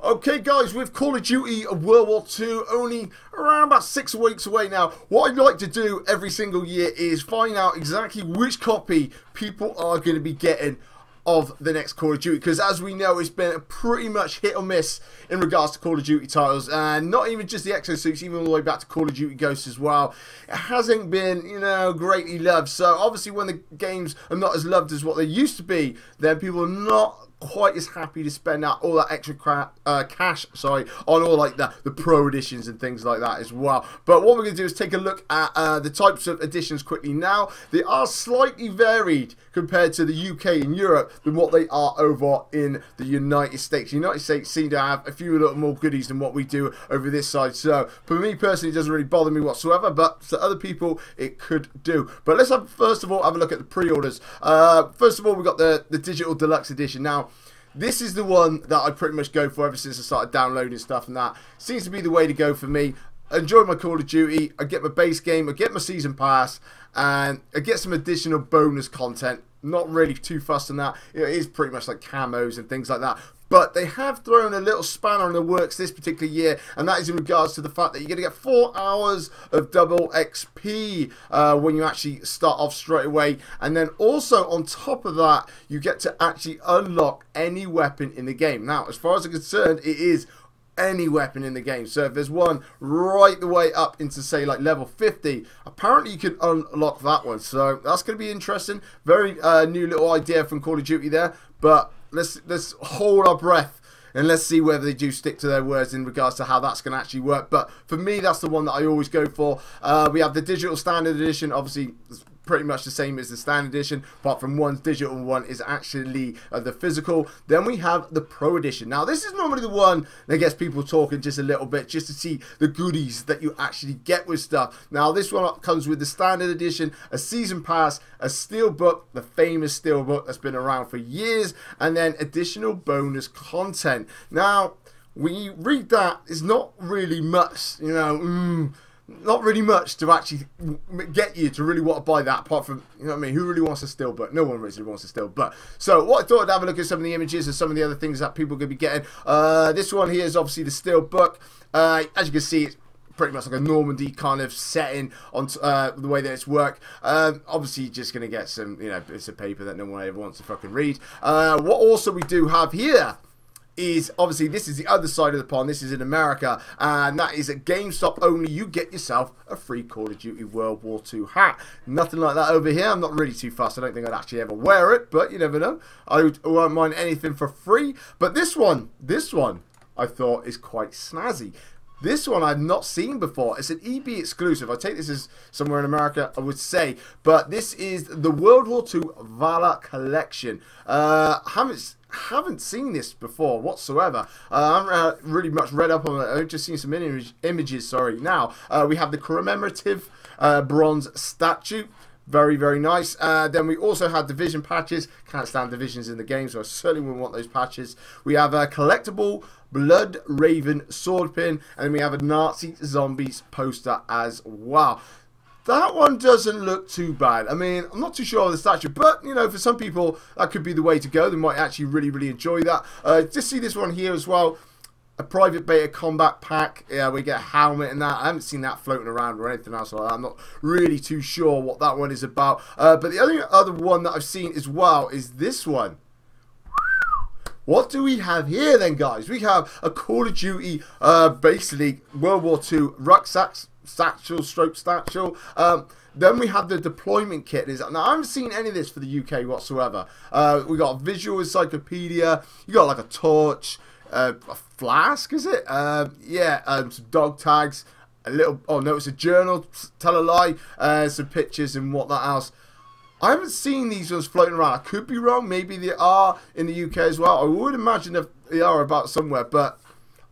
Okay guys, with Call of Duty World War II only around about 6 weeks away now, what I'd like to do every single year is find out exactly which copy people are going to be getting of the next Call of Duty, because as we know, it's been pretty much hit or miss in regards to Call of Duty titles, and not even just the exosuits, even all the way back to Call of Duty Ghosts as well. It hasn't been, greatly loved. So obviously when the games are not as loved as what they used to be, then people are not quite as happy to spend out all that extra cash, on all like the pro editions and things like that as well. But what we're going to do is take a look at the types of editions quickly now. They are slightly varied compared to the UK and Europe than what they are over in the United States. The United States seem to have a few little more goodies than what we do over this side. So for me personally, it doesn't really bother me whatsoever, but for other people, it could do. But let's first of all have a look at the pre-orders. First of all, we've got the Digital Deluxe Edition. Now, this is the one that I pretty much go for ever since I started downloading stuff, and that seems to be the way to go for me. I enjoy my Call of Duty, I get my base game, I get my season pass, and I get some additional bonus content. Not really too fussed on that. It is pretty much like camos and things like that. But they have thrown a little spanner in the works this particular year, and that is in regards to the fact that you're going to get 4 hours of double XP when you actually start off straight away. And then also on top of that, you get to actually unlock any weapon in the game. Now, as far as I'm concerned, it is any weapon in the game. So if there's one right the way up into, say, like level 50, apparently you can unlock that one. So that's going to be interesting. Very new little idea from Call of Duty there. But let's hold our breath and let's see whether they do stick to their words in regards to how that's going to actually work. But for me, that's the one that I always go for. We have the Digital Standard Edition, obviously pretty much the same as the Standard Edition, apart from one's digital and one is actually the physical. Then we have the Pro Edition. Now, this is normally the one that gets people talking just a little bit, just to see the goodies that you actually get with stuff. Now, this one comes with the Standard Edition, a Season Pass, a Steelbook, the famous Steelbook that's been around for years, and then additional bonus content. Now, when you read that, it's not really much, not really much to actually get you to really want to buy that, apart from, what I mean, who really wants a Steelbook? No one really wants a Steelbook. So what I thought I'd have a look at some of the images and some of the other things that people are going to be getting. This one here is obviously the Steelbook. As you can see, it's pretty much like a Normandy kind of setting on the way that it's worked. Obviously, you're just going to get some, bits of paper that no one ever wants to fucking read. What also we do have here is, obviously, this is the other side of the pond. This is in America, and that is at GameStop only. You get yourself a free Call of Duty World War II hat. Nothing like that over here. I'm not really too fussed. I don't think I'd actually ever wear it, but you never know. I won't mind anything for free. But this one, I thought is quite snazzy. This one I've not seen before. It's an EB exclusive. I take this as somewhere in America, I would say. But this is the World War II Valor Collection. Haven't seen this before whatsoever. I haven't really much read up on it. I've just seen some images. Sorry. Now we have the commemorative bronze statue. Very, very nice. Then we also have division patches. Can't stand divisions in the game, so I certainly wouldn't want those patches. We have a collectible Blood Raven sword pin, and then we have a Nazi Zombies poster as well. That one doesn't look too bad. I mean, I'm not too sure of the statue, but, for some people, that could be the way to go. They might actually really, really enjoy that. Just see this one here as well. A private beta combat pack. Yeah, we get a helmet and that. I haven't seen that floating around or anything else like that. I'm not really too sure what that one is about. But the other one that I've seen as well is this one. What do we have here then, guys? We have a Call of Duty, basically World War II rucksack, satchel. Then we have the deployment kit. Now, I haven't seen any of this for the UK whatsoever. We got a visual encyclopedia. You got like a torch, a flask, is it? Some dog tags, a little, oh no, it's a journal, tell a lie, some pictures and whatnot else. I haven't seen these ones floating around. I could be wrong. Maybe they are in the UK as well. I would imagine that they are about somewhere, but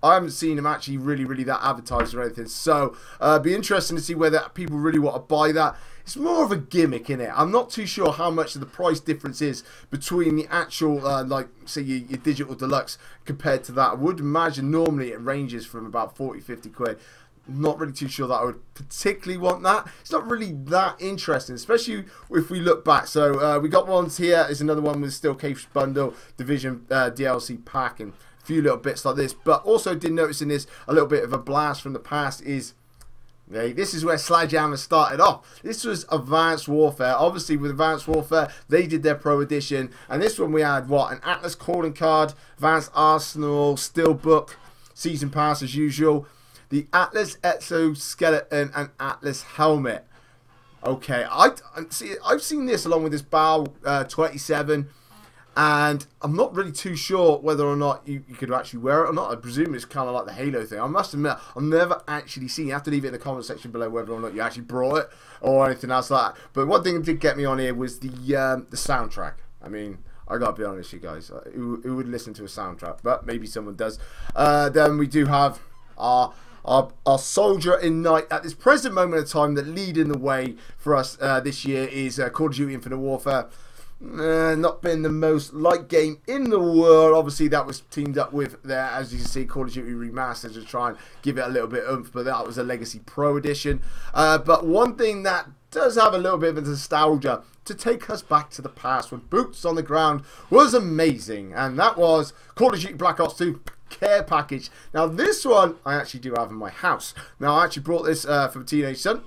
I haven't seen them actually really that advertised or anything. So, be interesting to see whether people really want to buy that. It's more of a gimmick, innit? I'm not too sure how much of the price difference is between the actual, like, say, your Digital Deluxe compared to that. I would imagine normally it ranges from about 40-50 quid. Not really too sure that I would particularly want that. It's not really that interesting, especially if we look back. So we got ones here. Is another one with Steel Case Bundle, Division DLC pack, and few little bits like this. But also did notice in this a little bit of a blast from the past is, this is where Sledgehammer started off. This was Advanced Warfare. Obviously, with Advanced Warfare, they did their Pro Edition. And this one we had, what? An Atlas calling card, Advanced Arsenal, Steelbook, Season Pass as usual. The Atlas Exoskeleton and Atlas Helmet. Okay, I've seen this along with this BAL 27. And I'm not really too sure whether or not you could actually wear it or not. I presume it's kind of like the Halo thing. I must admit, I've never actually seen it. You have to leave it in the comment section below whether or not you actually brought it or anything else like that. But one thing that did get me on here was the soundtrack. I mean, I gotta be honest with you guys. Who would listen to a soundtrack? But maybe someone does. Then we do have our soldier in night at this present moment of time that leading the way for us this year is Call of Duty Infinite Warfare. Not been the most liked game in the world. Obviously that was teamed up with there, as you can see, Call of Duty Remastered to try and give it a little bit of oomph, but that was a Legacy Pro Edition. But one thing that does have a little bit of nostalgia to take us back to the past when boots on the ground was amazing, and that was Call of Duty Black Ops 2 care package. Now this one I actually do have in my house. Now I actually brought this from a teenage son.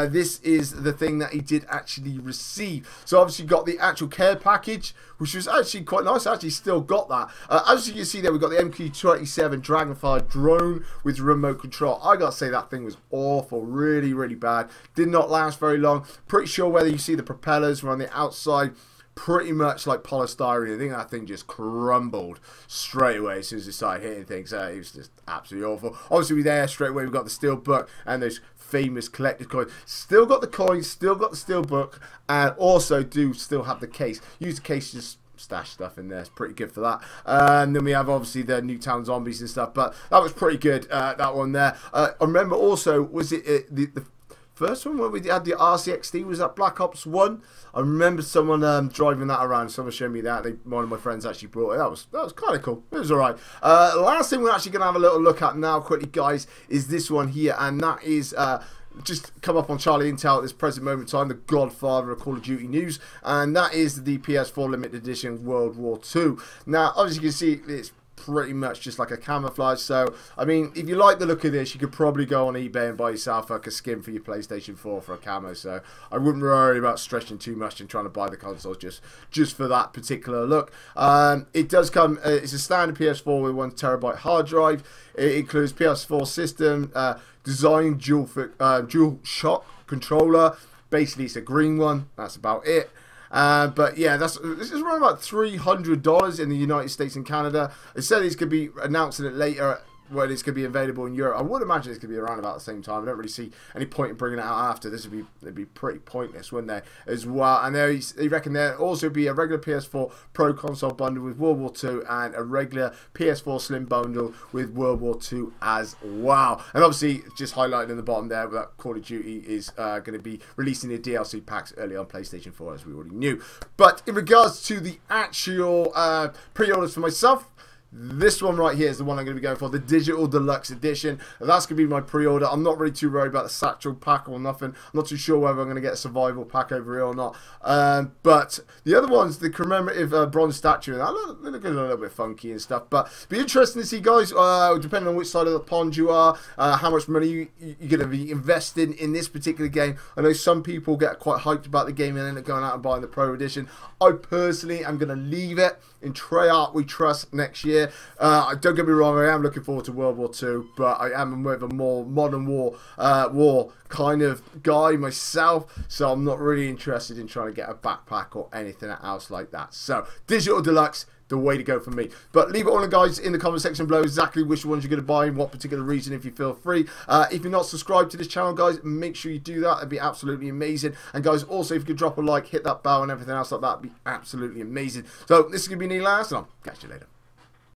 This is the thing that he did actually receive. So obviously got the actual care package, which was actually quite nice. I actually still got that. As you can see there, we've got the MQ-27 Dragonfire drone with remote control. I gotta say that thing was awful, really, really bad. Did not last very long. Pretty sure whether you see the propellers were on the outside, pretty much like polystyrene. I think that thing just crumbled straight away as soon as it started hitting things. It was just absolutely awful. Obviously there straight away we've got the Steelbook and those famous collector's coins. Still got the coins, still got the Steelbook, and also do still have the case. Use the case to just stash stuff in there. It's pretty good for that. And then we have obviously the Nuketown Zombies and stuff, but that was pretty good, that one there. I remember also, was it the first one where we had the RCXD, was that Black Ops 1? I remember someone driving that around. Someone showed me that. One of my friends actually brought it. That was kind of cool. It was alright. Last thing we're actually going to have a little look at now quickly, guys, is this one here. And that is just come up on Charlie Intel at this present moment in time, the godfather of Call of Duty news. And that is the PS4 Limited Edition World War II. Now, obviously you can see it's pretty much just like a camouflage. So I mean, if you like the look of this, you could probably go on eBay and buy yourself like a skin for your PlayStation 4 for a camo. So I wouldn't worry about stretching too much and trying to buy the consoles just for that particular look. It does come, it's a standard PS4 with 1 TB hard drive. It includes PS4 system, design dual shock controller. Basically it's a green one, that's about it. But yeah, this is around about $300 in the United States and Canada. It said it's going to be announcing it later when it's going to be available in Europe. I would imagine it's going to be around about the same time. I don't really see any point in bringing it out after. It'd be pretty pointless, wouldn't they, as well? And they reckon there'll also be a regular PS4 Pro console bundle with World War II and a regular PS4 Slim bundle with World War II as well. And obviously, just highlighted in the bottom there, that Call of Duty is going to be releasing the DLC packs early on PlayStation 4, as we already knew. But in regards to the actual pre-orders for myself, this one right here is the one I'm going to be going for, the Digital Deluxe Edition. That's going to be my pre-order. I'm not really too worried about the satchel pack or nothing. I'm not too sure whether I'm going to get a survival pack over here or not. But the other ones, the commemorative bronze statue, they look a little bit funky and stuff. But it'll be interesting to see, guys, depending on which side of the pond you are, how much money you're going to be investing in this particular game. I know some people get quite hyped about the game and end up going out and buying the Pro Edition. I personally am going to leave it in Treyarch We Trust next year. Don't get me wrong, I am looking forward to World War II, but I am with a more modern war kind of guy myself, so I'm not really interested in trying to get a backpack or anything else like that. So Digital Deluxe, the way to go for me. But leave it on, guys, in the comment section below exactly which ones you're going to buy and what particular reason, if you feel free. If you're not subscribed to this channel, guys, make sure you do that. It'd be absolutely amazing. And guys, also if you could drop a like, hit that bell and everything else like that, it'd be absolutely amazing. So this is going to be Neil Last, and I'll catch you later.